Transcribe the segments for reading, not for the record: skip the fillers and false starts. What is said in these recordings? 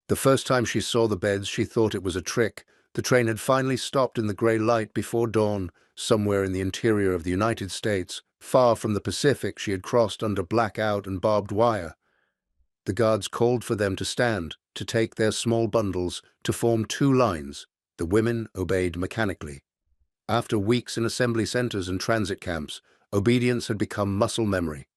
The first time she saw the beds, she thought it was a trick. The train had finally stopped in the grey light before dawn, somewhere in the interior of the United States, far from the Pacific she had crossed under blackout and barbed wire. The guards called for them to stand, to take their small bundles, to form two lines. The women obeyed mechanically. After weeks in assembly centers and transit camps, obedience had become muscle memory.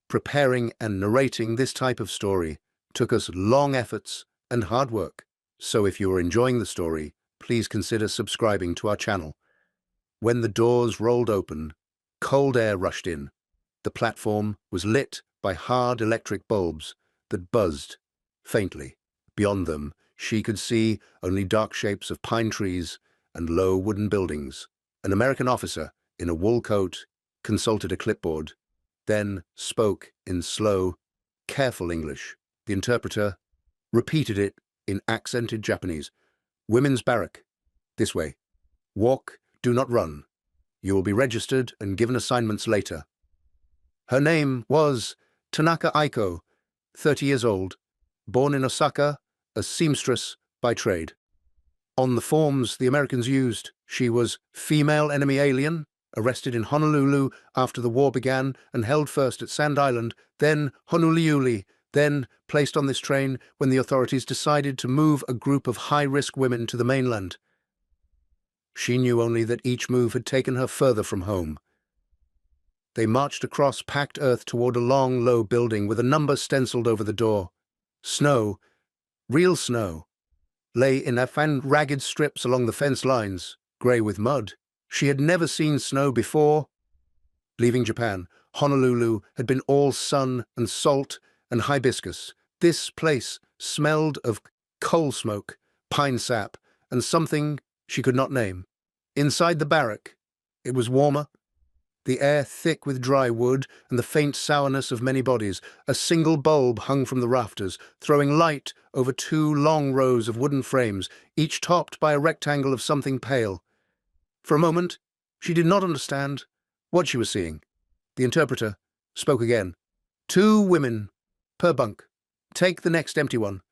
Preparing and narrating this type of story took us long efforts and hard work. So if you are enjoying the story, please consider subscribing to our channel. When the doors rolled open, cold air rushed in. The platform was lit by hard electric bulbs that buzzed faintly. Beyond them, she could see only dark shapes of pine trees and low wooden buildings. An American officer in a wool coat consulted a clipboard, then spoke in slow, careful English. The interpreter repeated it in accented Japanese. "Women's barrack. This way. Walk, do not run. You will be registered and given assignments later." Her name was Tanaka Aiko, 30 years old, born in Osaka, a seamstress by trade. On the forms the Americans used, she was female enemy alien, arrested in Honolulu after the war began and held first at Sand Island, then Honolulu, then placed on this train when the authorities decided to move a group of high-risk women to the mainland. She knew only that each move had taken her further from home. They marched across packed earth toward a long, low building with a number stenciled over the door. Snow, real snow, lay in ragged strips along the fence lines, grey with mud. She had never seen snow before. Leaving Japan, Honolulu had been all sun and salt and hibiscus. This place smelled of coal smoke, pine sap, and something she could not name. Inside the barrack, it was warmer, the air thick with dry wood and the faint sourness of many bodies. A single bulb hung from the rafters, throwing light over two long rows of wooden frames, each topped by a rectangle of something pale. For a moment, she did not understand what she was seeing. The interpreter spoke again. "2 women per bunk. Take the next empty one.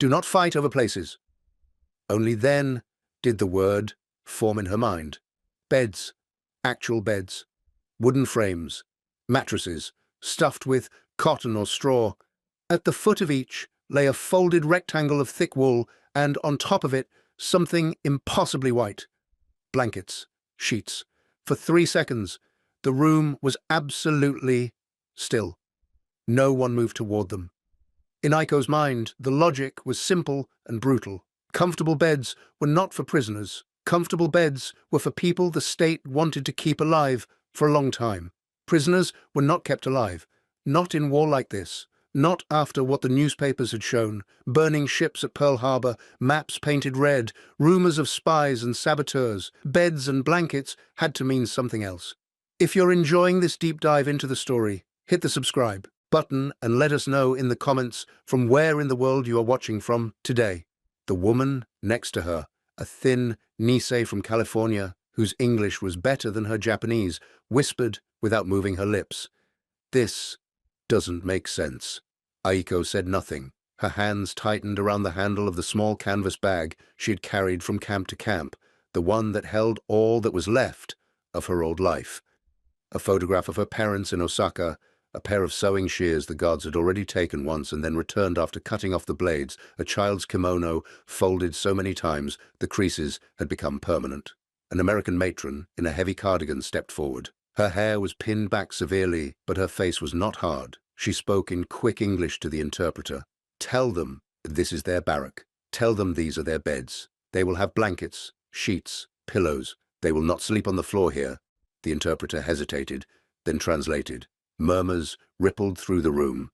Do not fight over places." Only then did the word form in her mind. Beds, actual beds, wooden frames, mattresses, stuffed with cotton or straw. At the foot of each lay a folded rectangle of thick wool, and on top of it, something impossibly white. Blankets, sheets. For 3 seconds, the room was absolutely still. No one moved toward them. In Aiko's mind, the logic was simple and brutal. Comfortable beds were not for prisoners. Comfortable beds were for people the state wanted to keep alive for a long time. Prisoners were not kept alive. Not in war like this. Not after what the newspapers had shown. Burning ships at Pearl Harbor, maps painted red, rumors of spies and saboteurs. Beds and blankets had to mean something else. If you're enjoying this deep dive into the story, hit the subscribe button and let us know in the comments from where in the world you are watching from today. The woman next to her, a thin Nisei from California, whose English was better than her Japanese, whispered without moving her lips. "This doesn't make sense." Aiko said nothing. Her hands tightened around the handle of the small canvas bag she had carried from camp to camp, the one that held all that was left of her old life. A photograph of her parents in Osaka, a pair of sewing shears the guards had already taken once and then returned after cutting off the blades, a child's kimono folded so many times the creases had become permanent. An American matron in a heavy cardigan stepped forward. Her hair was pinned back severely, but her face was not hard. She spoke in quick English to the interpreter. "Tell them this is their barrack. Tell them these are their beds. They will have blankets, sheets, pillows. They will not sleep on the floor here." The interpreter hesitated, then translated. Murmurs rippled through the room.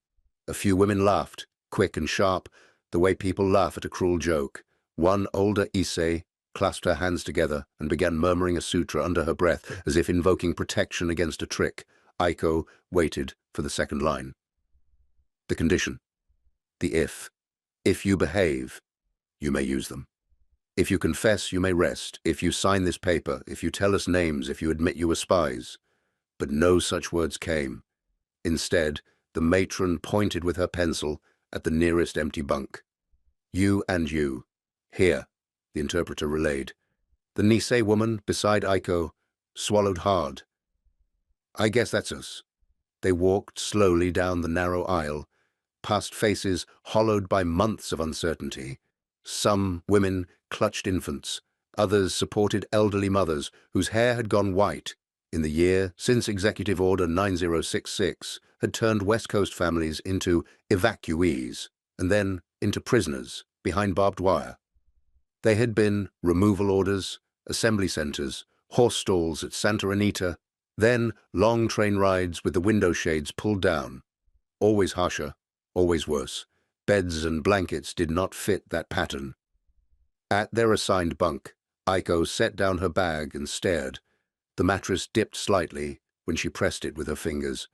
A few women laughed, quick and sharp, the way people laugh at a cruel joke. One older Issei clasped her hands together and began murmuring a sutra under her breath, as if invoking protection against a trick. Aiko waited for the second line. The condition. The if. If you behave, you may use them. If you confess, you may rest. If you sign this paper, if you tell us names, if you admit you were spies. But no such words came. Instead, the matron pointed with her pencil at the nearest empty bunk. You and you. Here, the interpreter relayed. The Nisei woman beside Aiko swallowed hard. I guess that's us. They walked slowly down the narrow aisle, past faces hollowed by months of uncertainty. Some women clutched infants, others supported elderly mothers whose hair had gone white in the year since Executive Order 9066 had turned West Coast families into evacuees and then into prisoners behind barbed wire. They had been removal orders, assembly centers, horse stalls at Santa Anita, then long train rides with the window shades pulled down. Always harsher, always worse. Beds and blankets did not fit that pattern. At their assigned bunk, Aiko set down her bag and stared. The mattress dipped slightly when she pressed it with her fingers.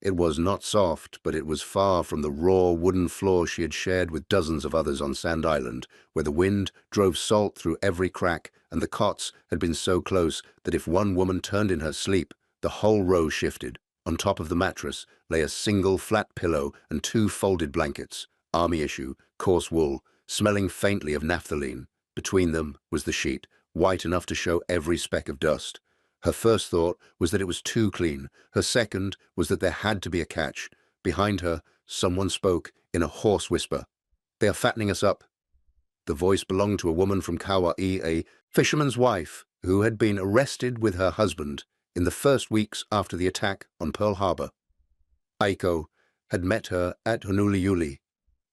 It was not soft, but it was far from the raw wooden floor she had shared with dozens of others on Sand Island, where the wind drove salt through every crack and the cots had been so close that if one woman turned in her sleep, the whole row shifted. On top of the mattress lay a single flat pillow and 2 folded blankets, army issue, coarse wool, smelling faintly of naphthalene. Between them was the sheet, white enough to show every speck of dust. Her first thought was that it was too clean. Her second was that there had to be a catch. Behind her, someone spoke in a hoarse whisper. They are fattening us up. The voice belonged to a woman from Kauai, a fisherman's wife, who had been arrested with her husband in the first weeks after the attack on Pearl Harbor. Aiko had met her at Honouliuli,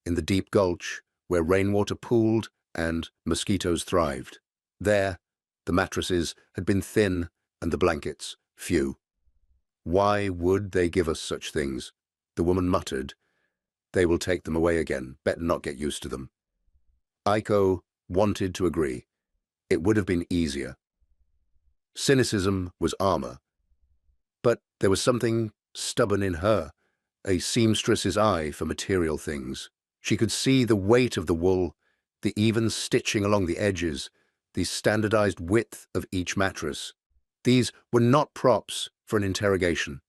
in the deep gulch where rainwater pooled and mosquitoes thrived. There, the mattresses had been thin and the blankets few. Why would they give us such things? The woman muttered. They will take them away again. Better not get used to them. Aiko wanted to agree. It would have been easier. Cynicism was armor. But there was something stubborn in her, a seamstress's eye for material things. She could see the weight of the wool, the even stitching along the edges, the standardized width of each mattress. These were not props for an interrogation.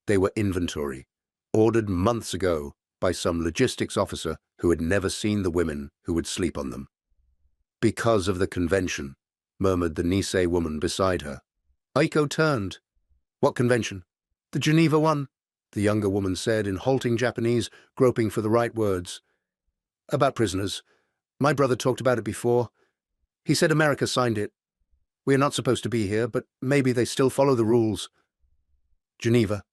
They were inventory, ordered months ago by some logistics officer who had never seen the women who would sleep on them. Because of the convention, murmured the Nisei woman beside her. Aiko turned. What convention? The Geneva one, the younger woman said in halting Japanese, groping for the right words. About prisoners. My brother talked about it before. He said America signed it. We are not supposed to be here, but maybe they still follow the rules. Geneva.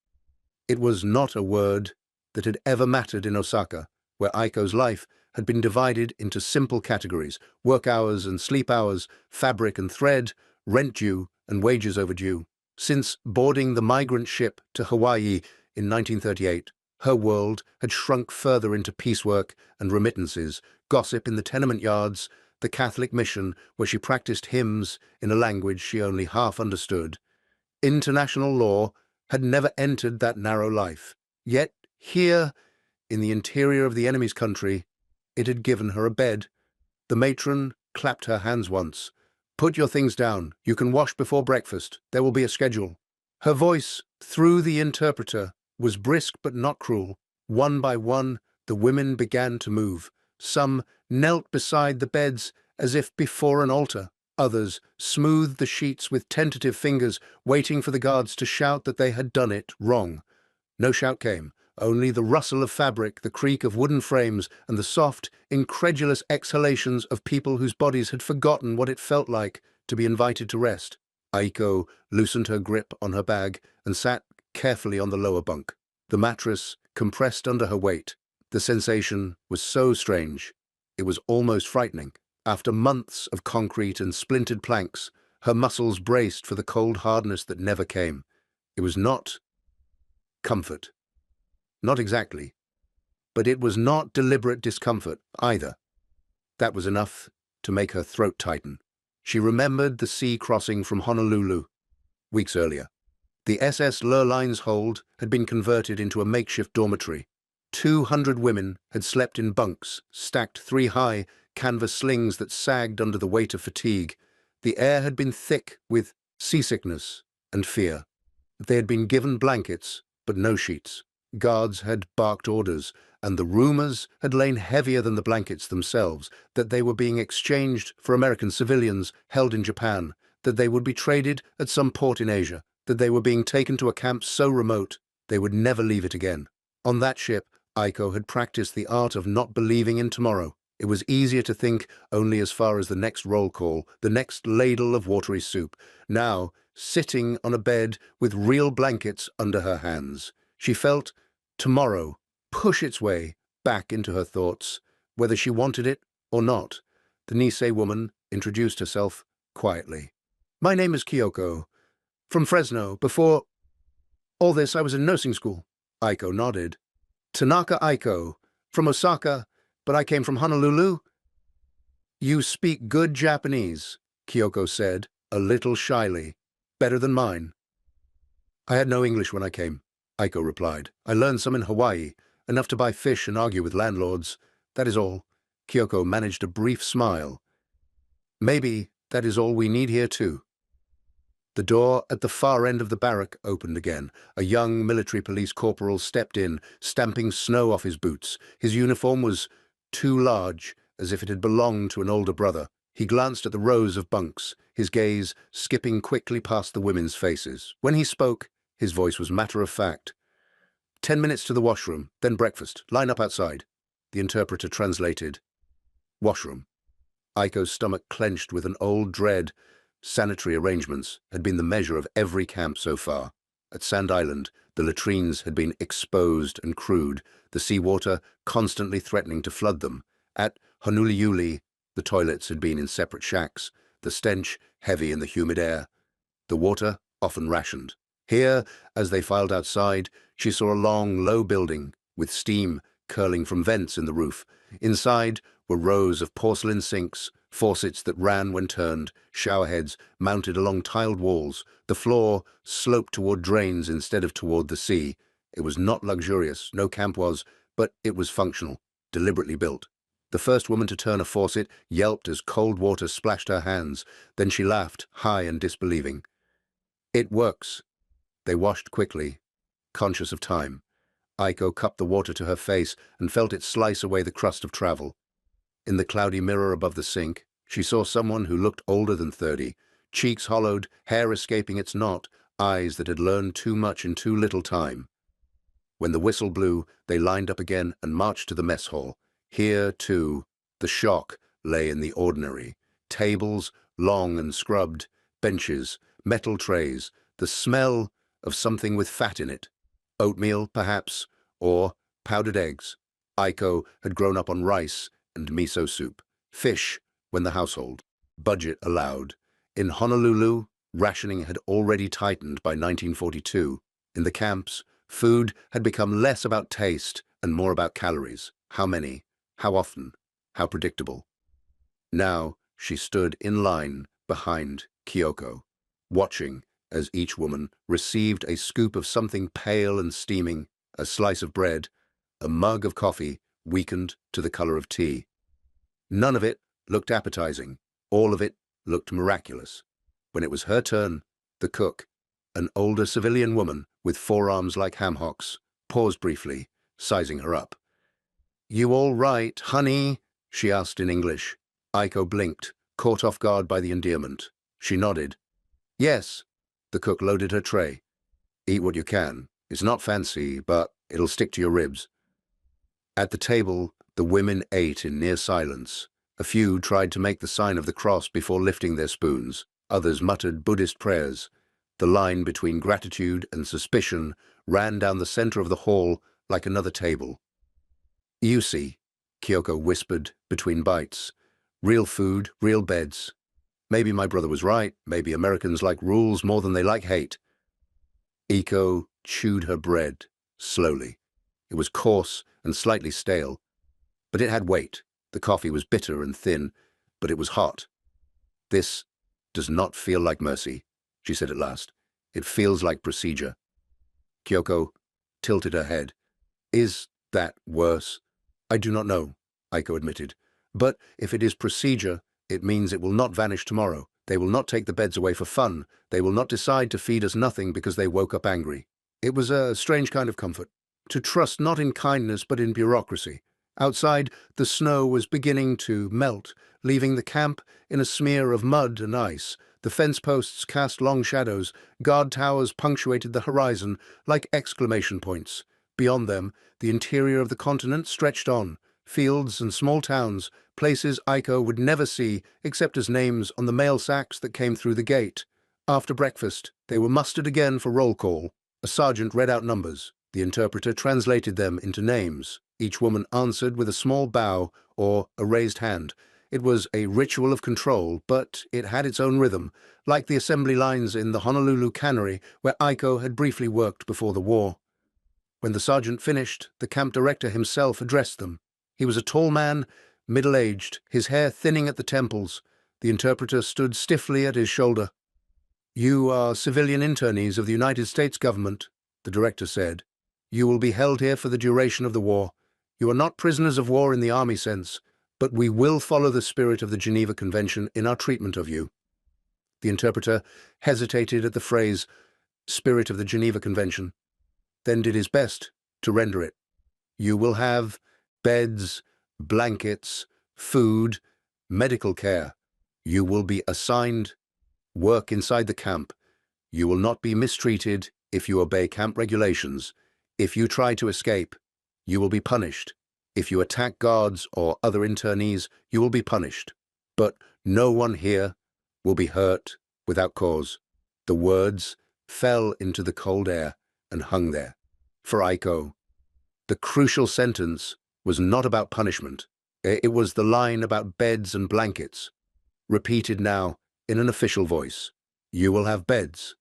It was not a word that had ever mattered in Osaka, where Aiko's life had been divided into simple categories: work hours and sleep hours, fabric and thread, rent due and wages overdue. Since boarding the migrant ship to Hawaii in 1938, her world had shrunk further into piecework and remittances, gossip in the tenement yards, the Catholic mission where she practiced hymns in a language she only half understood. International law had never entered that narrow life. Yet here, in the interior of the enemy's country, it had given her a bed. The matron clapped her hands once. Put your things down. You can wash before breakfast. There will be a schedule. Her voice, through the interpreter, was brisk but not cruel. One by one, the women began to move. Some knelt beside the beds as if before an altar. Others smoothed the sheets with tentative fingers, waiting for the guards to shout that they had done it wrong. No shout came, only the rustle of fabric, the creak of wooden frames, and the soft, incredulous exhalations of people whose bodies had forgotten what it felt like to be invited to rest. Aiko loosened her grip on her bag and sat carefully on the lower bunk. The mattress compressed under her weight. The sensation was so strange. It was almost frightening. After months of concrete and splintered planks, her muscles braced for the cold hardness that never came. It was not comfort. Not exactly. But it was not deliberate discomfort either. That was enough to make her throat tighten. She remembered the sea crossing from Honolulu weeks earlier. The SS Lurline's hold had been converted into a makeshift dormitory. 200 women had slept in bunks, stacked 3 high, canvas slings that sagged under the weight of fatigue. The air had been thick with seasickness and fear. They had been given blankets, but no sheets. Guards had barked orders, and the rumors had lain heavier than the blankets themselves, that they were being exchanged for American civilians held in Japan, that they would be traded at some port in Asia, that they were being taken to a camp so remote they would never leave it again. On that ship, Aiko had practiced the art of not believing in tomorrow. It was easier to think only as far as the next roll call, the next ladle of watery soup. Now, sitting on a bed with real blankets under her hands, she felt tomorrow push its way back into her thoughts, whether she wanted it or not. The Nisei woman introduced herself quietly. "My name is Kyoko, from Fresno. Before all this, I was in nursing school." Aiko nodded. "Tanaka Aiko, from Osaka, but I came from Honolulu." "You speak good Japanese," Kyoko said, a little shyly. "Better than mine." "I had no English when I came," Aiko replied. "I learned some in Hawaii, enough to buy fish and argue with landlords. That is all." Kyoko managed a brief smile. "Maybe that is all we need here, too." The door at the far end of the barrack opened again. A young military police corporal stepped in, stamping snow off his boots. His uniform was too large, as if it had belonged to an older brother. He glanced at the rows of bunks, his gaze skipping quickly past the women's faces. When he spoke, his voice was matter-of-fact. 10 minutes to the washroom, then breakfast. Line up outside." The interpreter translated. Washroom. Aiko's stomach clenched with an old dread. Sanitary arrangements had been the measure of every camp so far. At Sand Island, the latrines had been exposed and crude, the seawater constantly threatening to flood them. At Honolulu, the toilets had been in separate shacks, the stench heavy in the humid air, the water often rationed. Here, as they filed outside, she saw a long, low building with steam curling from vents in the roof. Inside were rows of porcelain sinks, faucets that ran when turned, showerheads mounted along tiled walls. The floor sloped toward drains instead of toward the sea. It was not luxurious, no camp was, but it was functional, deliberately built. The first woman to turn a faucet yelped as cold water splashed her hands. Then she laughed, high and disbelieving. "It works." They washed quickly, conscious of time. Aiko cupped the water to her face and felt it slice away the crust of travel. In the cloudy mirror above the sink, she saw someone who looked older than 30, cheeks hollowed, hair escaping its knot, eyes that had learned too much in too little time. When the whistle blew, they lined up again and marched to the mess hall. Here, too, the shock lay in the ordinary. Tables, long and scrubbed, benches, metal trays, the smell of something with fat in it. Oatmeal, perhaps, or powdered eggs. Aiko had grown up on rice and miso soup. Fish, when the household budget allowed. In Honolulu, rationing had already tightened by 1942. In the camps, food had become less about taste and more about calories. How many? How often? How predictable? Now she stood in line behind Kyoko, watching as each woman received a scoop of something pale and steaming, a slice of bread, a mug of coffee weakened to the color of tea. None of it looked appetizing. All of it looked miraculous. When it was her turn, the cook, an older civilian woman with forearms like ham hocks, paused briefly, sizing her up. "You all right, honey?" she asked in English. Aiko blinked, caught off guard by the endearment. She nodded. "Yes." The cook loaded her tray. "Eat what you can. It's not fancy, but it'll stick to your ribs." At the table, the women ate in near silence. A few tried to make the sign of the cross before lifting their spoons. Others muttered Buddhist prayers. The line between gratitude and suspicion ran down the center of the hall like another table. "You see," Kyoko whispered between bites. "Real food, real beds. Maybe my brother was right. Maybe Americans like rules more than they like hate." Aiko chewed her bread, slowly. It was coarse and slightly stale, but it had weight. The coffee was bitter and thin, but it was hot. "This does not feel like mercy," she said at last. "It feels like procedure." Kyoko tilted her head. "Is that worse?" "I do not know," Aiko admitted. "But if it is procedure, it means it will not vanish tomorrow. They will not take the beds away for fun. They will not decide to feed us nothing because they woke up angry." It was a strange kind of comfort. to trust not in kindness but in bureaucracy. Outside, the snow was beginning to melt, leaving the camp in a smear of mud and ice. The fence posts cast long shadows, guard towers punctuated the horizon like exclamation points. Beyond them, the interior of the continent stretched on, fields and small towns, places Aiko would never see except as names on the mail sacks that came through the gate. After breakfast, they were mustered again for roll call. A sergeant read out numbers. The interpreter translated them into names. Each woman answered with a small bow or a raised hand. It was a ritual of control, but it had its own rhythm, like the assembly lines in the Honolulu cannery where Aiko had briefly worked before the war. When the sergeant finished, the camp director himself addressed them. He was a tall man, middle-aged, his hair thinning at the temples. The interpreter stood stiffly at his shoulder. "You are civilian internees of the United States government," the director said. "You will be held here for the duration of the war. You are not prisoners of war in the army sense, but we will follow the spirit of the Geneva Convention in our treatment of you." The interpreter hesitated at the phrase, "spirit of the Geneva Convention," then did his best to render it. "You will have beds, blankets, food, medical care. You will be assigned work inside the camp. You will not be mistreated if you obey camp regulations. If you try to escape, you will be punished. If you attack guards or other internees, you will be punished. But no one here will be hurt without cause." The words fell into the cold air and hung there. For Aiko, the crucial sentence was not about punishment. It was the line about beds and blankets, repeated now in an official voice. "You will have beds."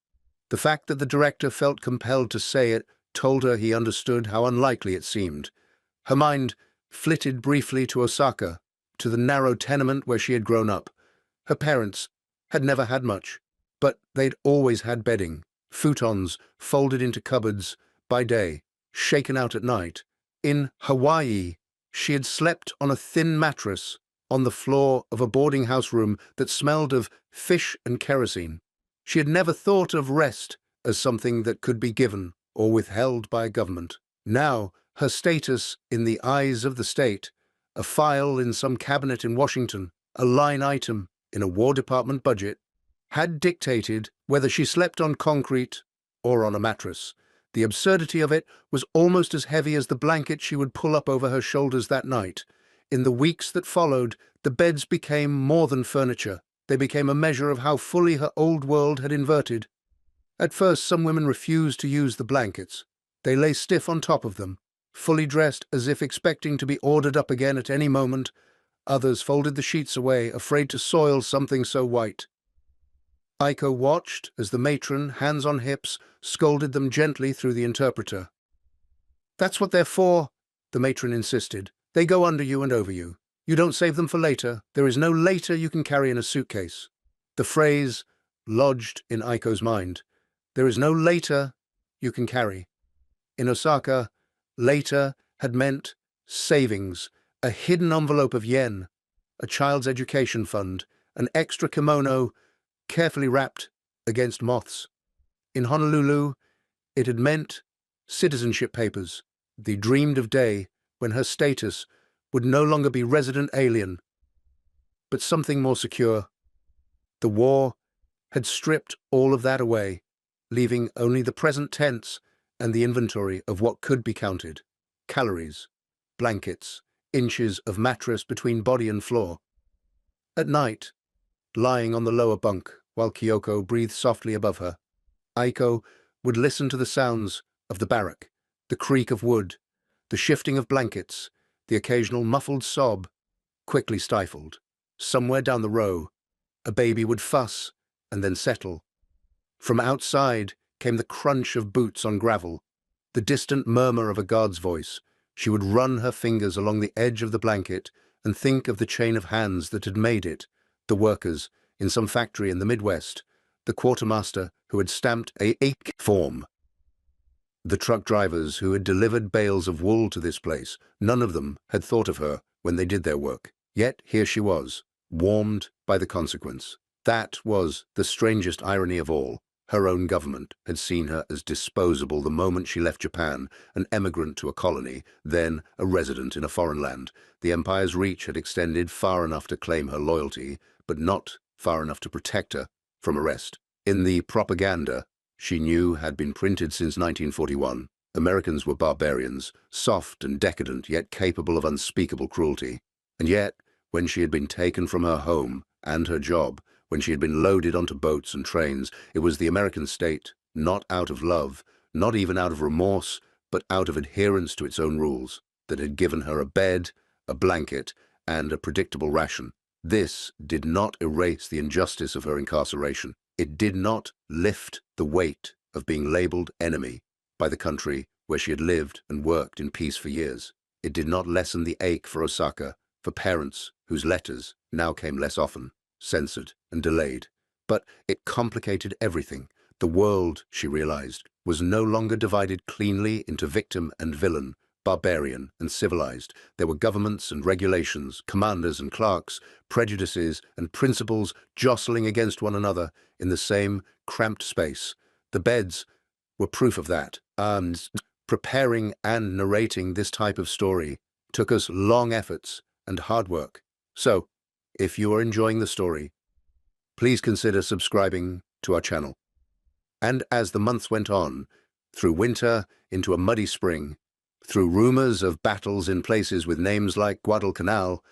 The fact that the director felt compelled to say it told her he understood how unlikely it seemed. Her mind flitted briefly to Osaka, to the narrow tenement where she had grown up. Her parents had never had much, but they'd always had bedding, futons folded into cupboards by day, shaken out at night. In Hawaii, she had slept on a thin mattress on the floor of a boarding house room that smelled of fish and kerosene. She had never thought of rest as something that could be given or withheld by a government. Now, her status in the eyes of the state, a file in some cabinet in Washington, a line item in a War Department budget, had dictated whether she slept on concrete or on a mattress. The absurdity of it was almost as heavy as the blanket she would pull up over her shoulders that night. In the weeks that followed, the beds became more than furniture. They became a measure of how fully her old world had inverted. At first, some women refused to use the blankets. They lay stiff on top of them, fully dressed as if expecting to be ordered up again at any moment. Others folded the sheets away, afraid to soil something so white. Aiko watched as the matron, hands on hips, scolded them gently through the interpreter. "That's what they're for," the matron insisted. "They go under you and over you. You don't save them for later. There is no later you can carry in a suitcase." The phrase lodged in Aiko's mind. There is no later you can carry. In Osaka, later had meant savings, a hidden envelope of yen, a child's education fund, an extra kimono carefully wrapped against moths. In Honolulu, it had meant citizenship papers, the dreamed-of day when her status would no longer be resident alien, but something more secure. The war had stripped all of that away, leaving only the present tense and the inventory of what could be counted: calories, blankets, inches of mattress between body and floor. At night, lying on the lower bunk while Kyoko breathed softly above her, Aiko would listen to the sounds of the barrack, the creak of wood, the shifting of blankets, the occasional muffled sob, quickly stifled. Somewhere down the row, a baby would fuss and then settle. From outside came the crunch of boots on gravel, the distant murmur of a guard's voice. She would run her fingers along the edge of the blanket and think of the chain of hands that had made it, the workers in some factory in the Midwest, the quartermaster who had stamped a form, the truck drivers who had delivered bales of wool to this place. None of them had thought of her when they did their work. Yet here she was, warmed by the consequence. That was the strangest irony of all. Her own government had seen her as disposable the moment she left Japan, an emigrant to a colony, then a resident in a foreign land. The empire's reach had extended far enough to claim her loyalty, but not far enough to protect her from arrest. In the propaganda she knew had been printed since 1941, Americans were barbarians, soft and decadent, yet capable of unspeakable cruelty. And yet, when she had been taken from her home and her job, when she had been loaded onto boats and trains, it was the American state, not out of love, not even out of remorse, but out of adherence to its own rules, that had given her a bed, a blanket, and a predictable ration. This did not erase the injustice of her incarceration. It did not lift the weight of being labeled enemy by the country where she had lived and worked in peace for years. It did not lessen the ache for Osaka, for parents whose letters now came less often, censored and delayed. But it complicated everything. The world, she realized, was no longer divided cleanly into victim and villain, barbarian and civilized. There were governments and regulations, commanders and clerks, prejudices and principles jostling against one another in the same cramped space. The beds were proof of that. Preparing and narrating this type of story took us long efforts and hard work. So, if you are enjoying the story, please consider subscribing to our channel. And as the months went on, through winter into a muddy spring, through rumors of battles in places with names like Guadalcanal,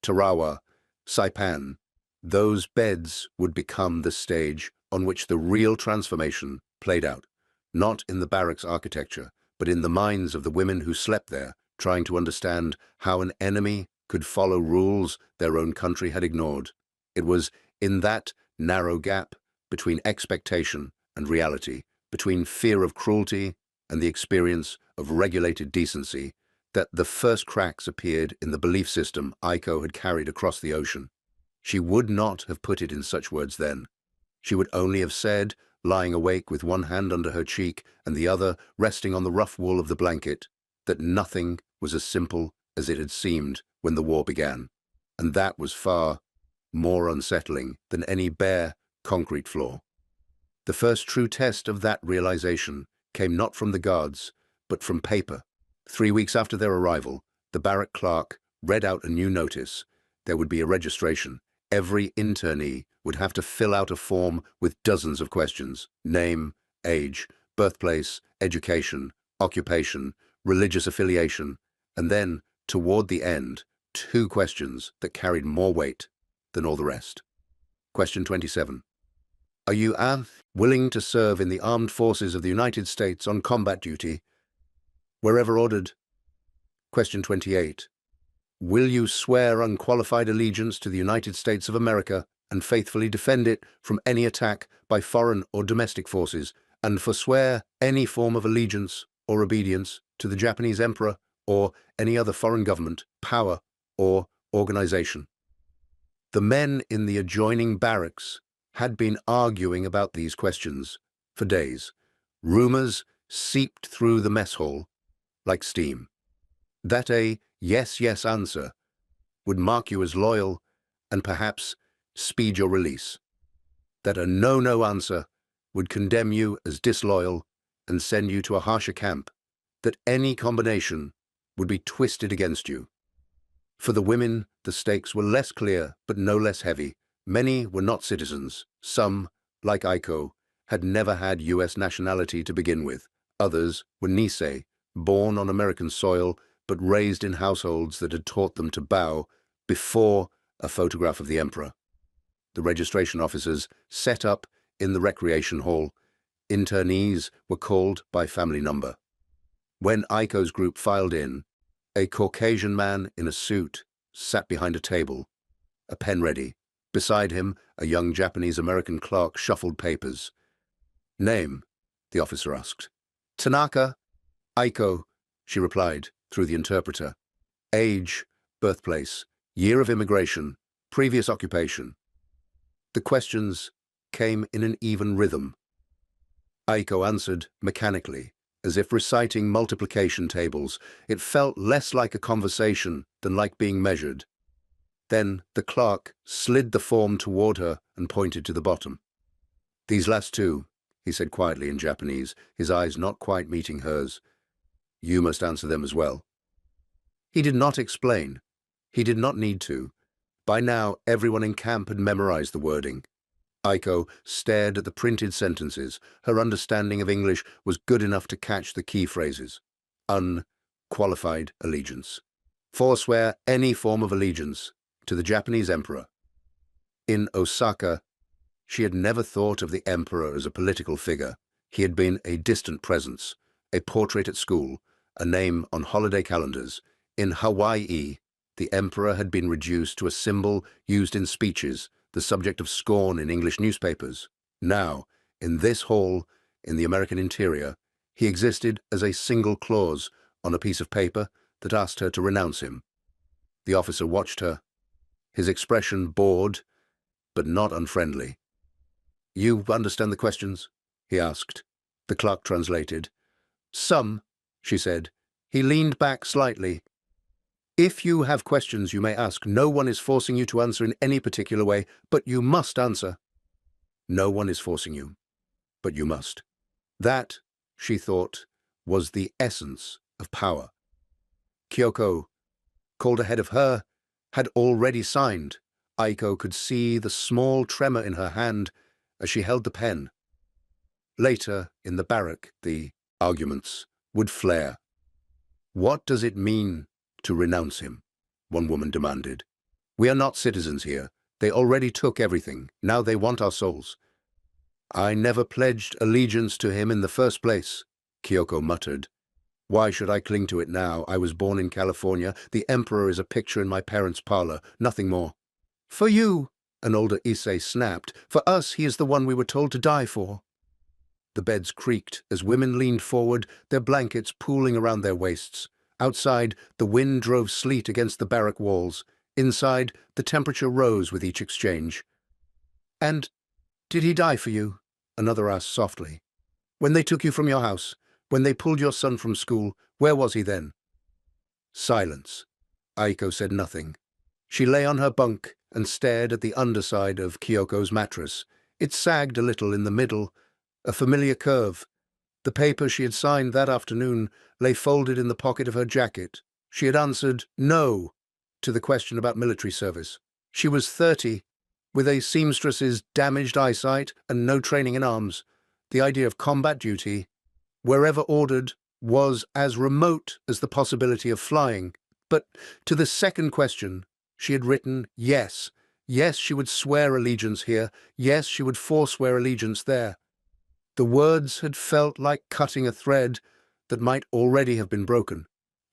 Tarawa, Saipan, those beds would become the stage on which the real transformation played out, not in the barracks architecture, but in the minds of the women who slept there, trying to understand how an enemy could follow rules their own country had ignored. It was in that narrow gap between expectation and reality, between fear of cruelty and the experience of regulated decency, that the first cracks appeared in the belief system Aiko had carried across the ocean. She would not have put it in such words then. She would only have said, lying awake with one hand under her cheek and the other resting on the rough wool of the blanket, that nothing was as simple as it had seemed when the war began. And that was far more unsettling than any bare concrete floor. The first true test of that realization came not from the guards, but from paper. 3 weeks after their arrival, the barrack clerk read out a new notice. There would be a registration. Every internee would have to fill out a form with dozens of questions: name, age, birthplace, education, occupation, religious affiliation, and then, toward the end, 2 questions that carried more weight than all the rest. Question 27. Are you willing to serve in the armed forces of the United States on combat duty, wherever ordered? Question 28. Will you swear unqualified allegiance to the United States of America and faithfully defend it from any attack by foreign or domestic forces, and forswear any form of allegiance or obedience to the Japanese emperor or any other foreign government, power, or organization? The men in the adjoining barracks had been arguing about these questions for days. Rumors seeped through the mess hall like steam. That a yes answer would mark you as loyal and perhaps speed your release. That a no answer would condemn you as disloyal and send you to a harsher camp. That any combination would be twisted against you. For the women, the stakes were less clear, but no less heavy. Many were not citizens. Some, like Aiko, had never had U.S. nationality to begin with. Others were Nisei, born on American soil, but raised in households that had taught them to bow before a photograph of the emperor. The registration officers set up in the recreation hall. Internees were called by family number. When Aiko's group filed in, a Caucasian man in a suit sat behind a table, a pen ready. Beside him, a young Japanese-American clerk shuffled papers. Name? The officer asked. Tanaka. Aiko, she replied through the interpreter. Age, birthplace, year of immigration, previous occupation. The questions came in an even rhythm. Aiko answered mechanically, as if reciting multiplication tables. It felt less like a conversation than like being measured. Then the clerk slid the form toward her and pointed to the bottom. These last 2, he said quietly in Japanese, his eyes not quite meeting hers. You must answer them as well. He did not explain. He did not need to. By now, everyone in camp had memorized the wording. Aiko stared at the printed sentences. Her understanding of English was good enough to catch the key phrases. Unqualified allegiance. Forswear any form of allegiance to the Japanese emperor. In Osaka, she had never thought of the emperor as a political figure. He had been a distant presence, a portrait at school, a name on holiday calendars. In Hawaii, the emperor had been reduced to a symbol used in speeches, the subject of scorn in English newspapers. Now, in this hall, in the American interior, he existed as a single clause on a piece of paper that asked her to renounce him. The officer watched her, his expression bored, but not unfriendly. You understand the questions? He asked. The clerk translated. Some, she said. He leaned back slightly. If you have questions, you may ask. No one is forcing you to answer in any particular way, but you must answer. No one is forcing you, but you must. That, she thought, was the essence of power. Kyoko, called ahead of her, had already signed. Aiko could see the small tremor in her hand as she held the pen. Later, in the barrack, the arguments would flare. What does it mean to renounce him? One woman demanded. We are not citizens here. They already took everything. Now they want our souls. I never pledged allegiance to him in the first place, Kyoko muttered. Why should I cling to it now? I was born in California. The emperor is a picture in my parents' parlor, nothing more. For you, an older Issei snapped. For us, he is the one we were told to die for. The beds creaked as women leaned forward, their blankets pooling around their waists. Outside, the wind drove sleet against the barrack walls. Inside, the temperature rose with each exchange. And did he die for you? Another asked softly. When they took you from your house, when they pulled your son from school, where was he then? Silence. Aiko said nothing. She lay on her bunk and stared at the underside of Kyoko's mattress. It sagged a little in the middle, a familiar curve. The paper she had signed that afternoon lay folded in the pocket of her jacket. She had answered no to the question about military service. She was 30, with a seamstress's damaged eyesight and no training in arms. The idea of combat duty, wherever ordered, was as remote as the possibility of flying. But to the second question, she had written yes. Yes, she would swear allegiance here. Yes, she would forswear allegiance there. The words had felt like cutting a thread that might already have been broken.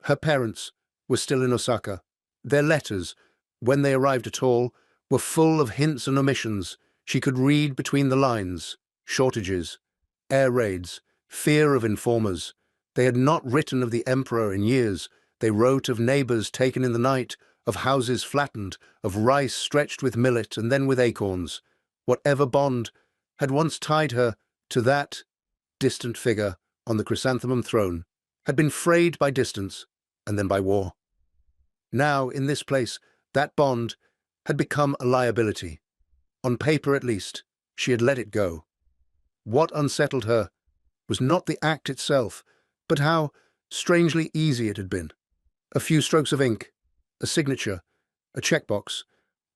Her parents were still in Osaka. Their letters, when they arrived at all, were full of hints and omissions. She could read between the lines. Shortages, air raids, fear of informers. They had not written of the emperor in years. They wrote of neighbors taken in the night, of houses flattened, of rice stretched with millet and then with acorns. Whatever bond had once tied her to that distant figure on the chrysanthemum throne had been frayed by distance and then by war. Now, in this place, that bond had become a liability. On paper, at least, she had let it go. What unsettled her was not the act itself, but how strangely easy it had been. A few strokes of ink, a signature, a checkbox.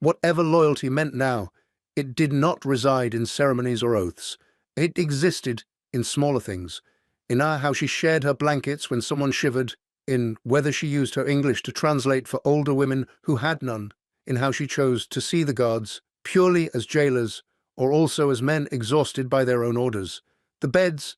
Whatever loyalty meant now, it did not reside in ceremonies or oaths. It existed in smaller things, in how she shared her blankets when someone shivered, in whether she used her English to translate for older women who had none, in how she chose to see the guards purely as jailers or also as men exhausted by their own orders. The beds,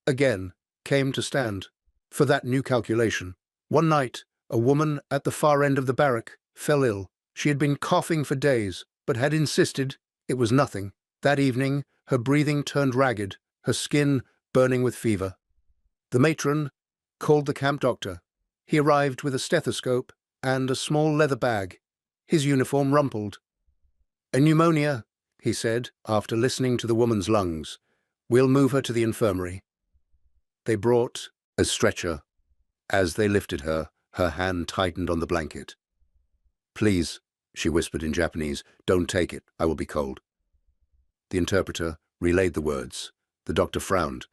again, came to stand for that new calculation. One night, a woman at the far end of the barrack fell ill. She had been coughing for days, but had insisted it was nothing. That evening, her breathing turned ragged, her skin burning with fever. The matron called the camp doctor. He arrived with a stethoscope and a small leather bag, his uniform rumpled. A pneumonia, he said, after listening to the woman's lungs. We'll move her to the infirmary. They brought a stretcher. As they lifted her, her hand tightened on the blanket. Please, she whispered in Japanese, don't take it, I will be cold. The interpreter relayed the words. The doctor frowned.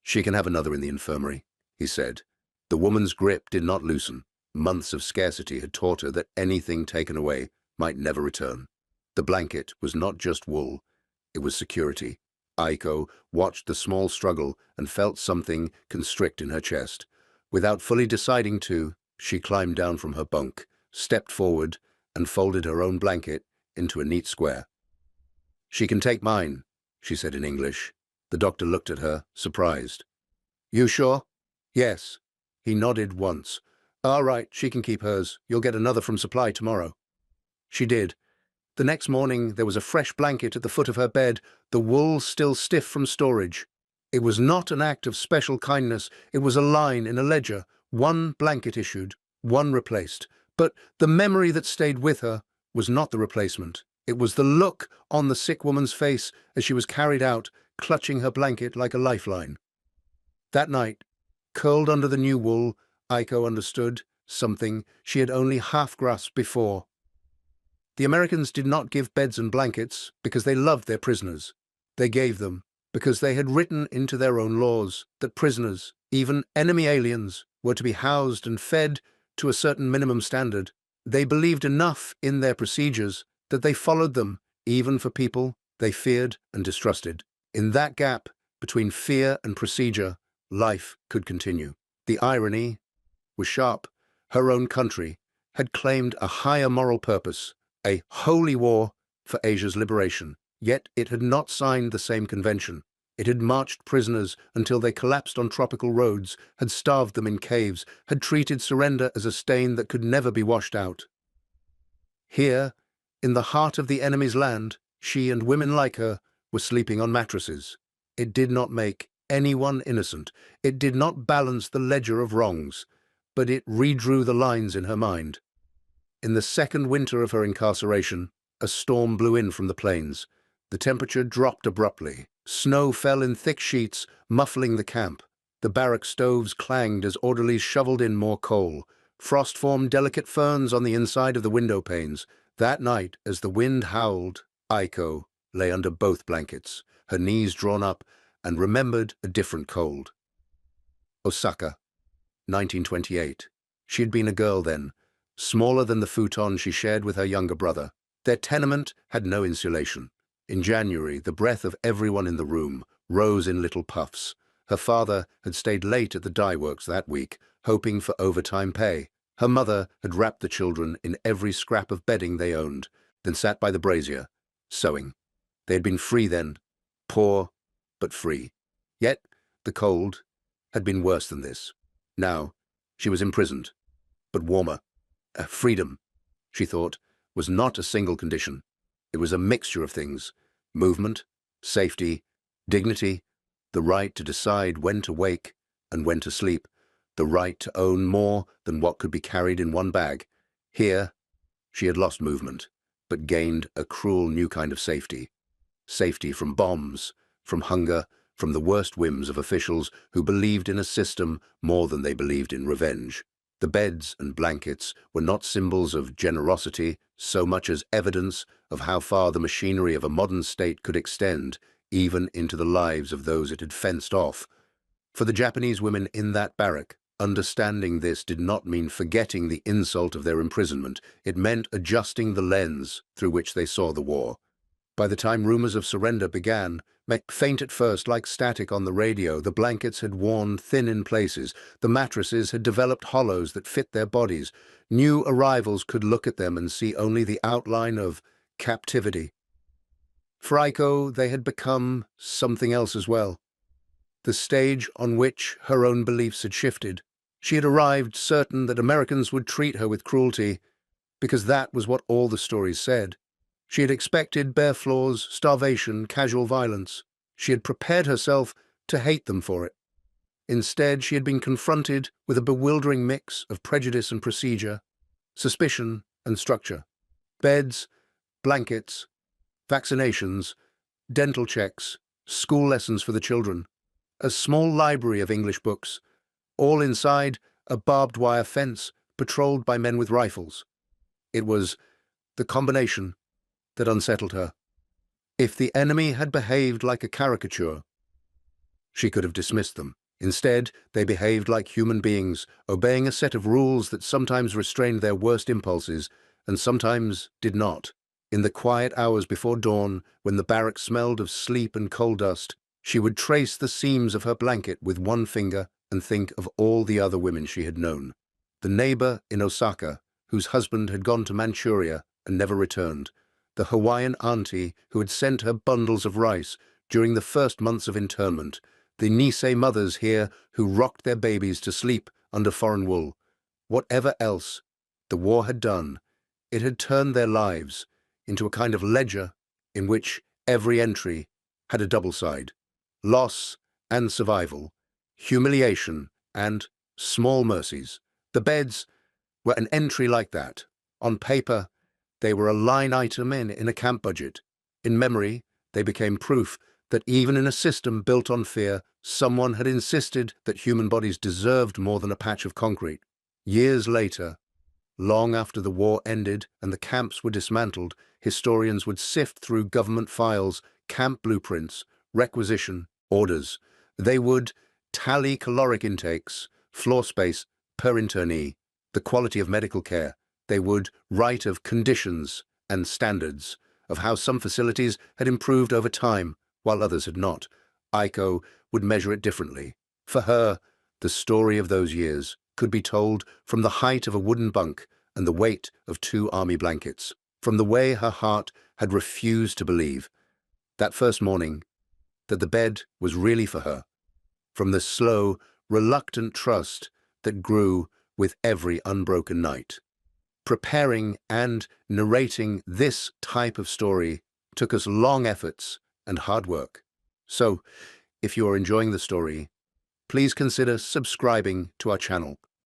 "She can have another in the infirmary," he said. The woman's grip did not loosen. Months of scarcity had taught her that anything taken away might never return. The blanket was not just wool, it was security. Aiko watched the small struggle and felt something constrict in her chest. Without fully deciding to, she climbed down from her bunk, stepped forward, and folded her own blanket into a neat square. "She can take mine," she said in English. The doctor looked at her, surprised. "You sure?" "Yes." He nodded once. "All right, she can keep hers. You'll get another from supply tomorrow." She did. The next morning there was a fresh blanket at the foot of her bed, the wool still stiff from storage. It was not an act of special kindness, it was a line in a ledger. One blanket issued, one replaced. But the memory that stayed with her was not the replacement. It was the look on the sick woman's face as she was carried out, clutching her blanket like a lifeline. That night, curled under the new wool, Aiko understood something she had only half grasped before. The Americans did not give beds and blankets because they loved their prisoners. They gave them because they had written into their own laws that prisoners, even enemy aliens, were to be housed and fed to a certain minimum standard. They believed enough in their procedures that they followed them, even for people they feared and distrusted. In that gap between fear and procedure, life could continue. The irony was sharp. Her own country had claimed a higher moral purpose, a holy war for Asia's liberation, yet it had not signed the same convention. It had marched prisoners until they collapsed on tropical roads, had starved them in caves, had treated surrender as a stain that could never be washed out. Here, in the heart of the enemy's land, she and women like her were sleeping on mattresses. It did not make anyone innocent. It did not balance the ledger of wrongs, but it redrew the lines in her mind. In the second winter of her incarceration, a storm blew in from the plains. The temperature dropped abruptly. Snow fell in thick sheets, muffling the camp. The barrack stoves clanged as orderlies shoveled in more coal. Frost formed delicate ferns on the inside of the window panes. That night, as the wind howled, Aiko lay under both blankets, her knees drawn up, and remembered a different cold. Osaka, 1928. She had been a girl then, smaller than the futon she shared with her younger brother. Their tenement had no insulation. In January, the breath of everyone in the room rose in little puffs. Her father had stayed late at the dye works that week, hoping for overtime pay. Her mother had wrapped the children in every scrap of bedding they owned, then sat by the brazier, sewing. They had been free then, poor but free. Yet the cold had been worse than this. Now she was imprisoned, but warmer. Freedom, she thought, was not a single condition. It was a mixture of things: movement, safety, dignity, the right to decide when to wake and when to sleep, the right to own more than what could be carried in one bag. Here, she had lost movement, but gained a cruel new kind of safety. Safety from bombs, from hunger, from the worst whims of officials who believed in a system more than they believed in revenge. The beds and blankets were not symbols of generosity so much as evidence of how far the machinery of a modern state could extend, even into the lives of those it had fenced off. For the Japanese women in that barrack, understanding this did not mean forgetting the insult of their imprisonment. It meant adjusting the lens through which they saw the war. By the time rumors of surrender began, faint at first like static on the radio, the blankets had worn thin in places, the mattresses had developed hollows that fit their bodies. New arrivals could look at them and see only the outline of captivity. For Aiko, they had become something else as well. The stage on which her own beliefs had shifted. She had arrived certain that Americans would treat her with cruelty, because that was what all the stories said. She had expected bare floors, starvation, casual violence. She had prepared herself to hate them for it. Instead, she had been confronted with a bewildering mix of prejudice and procedure, suspicion and structure. Beds, blankets, vaccinations, dental checks, school lessons for the children, a small library of English books, all inside a barbed wire fence patrolled by men with rifles. It was the combination that unsettled her. If the enemy had behaved like a caricature, She could have dismissed them. Instead, they behaved like human beings, obeying a set of rules that sometimes restrained their worst impulses and sometimes did not. In the quiet hours before dawn, when the barrack smelled of sleep and coal dust, she would trace the seams of her blanket with one finger and think of all the other women she had known. The neighbor in Osaka, whose husband had gone to Manchuria and never returned. The Hawaiian auntie who had sent her bundles of rice during the first months of internment. The Nisei mothers here who rocked their babies to sleep under foreign wool. Whatever else the war had done, it had turned their lives into a kind of ledger in which every entry had a double side. Loss and survival, humiliation and small mercies. The beds were an entry like that. On paper, they were a line item in a camp budget. In memory, they became proof that even in a system built on fear, someone had insisted that human bodies deserved more than a patch of concrete. Years later, long after the war ended and the camps were dismantled, historians would sift through government files, camp blueprints, requisition orders. They would tally caloric intakes, floor space per internee, the quality of medical care. They would write of conditions and standards, of how some facilities had improved over time, while others had not. Aiko would measure it differently. For her, the story of those years could be told from the height of a wooden bunk and the weight of 2 army blankets, from the way her heart had refused to believe, that first morning, that the bed was really for her, from the slow, reluctant trust that grew with every unbroken night. Preparing and narrating this type of story took us long efforts and hard work. So, if you are enjoying the story, please consider subscribing to our channel.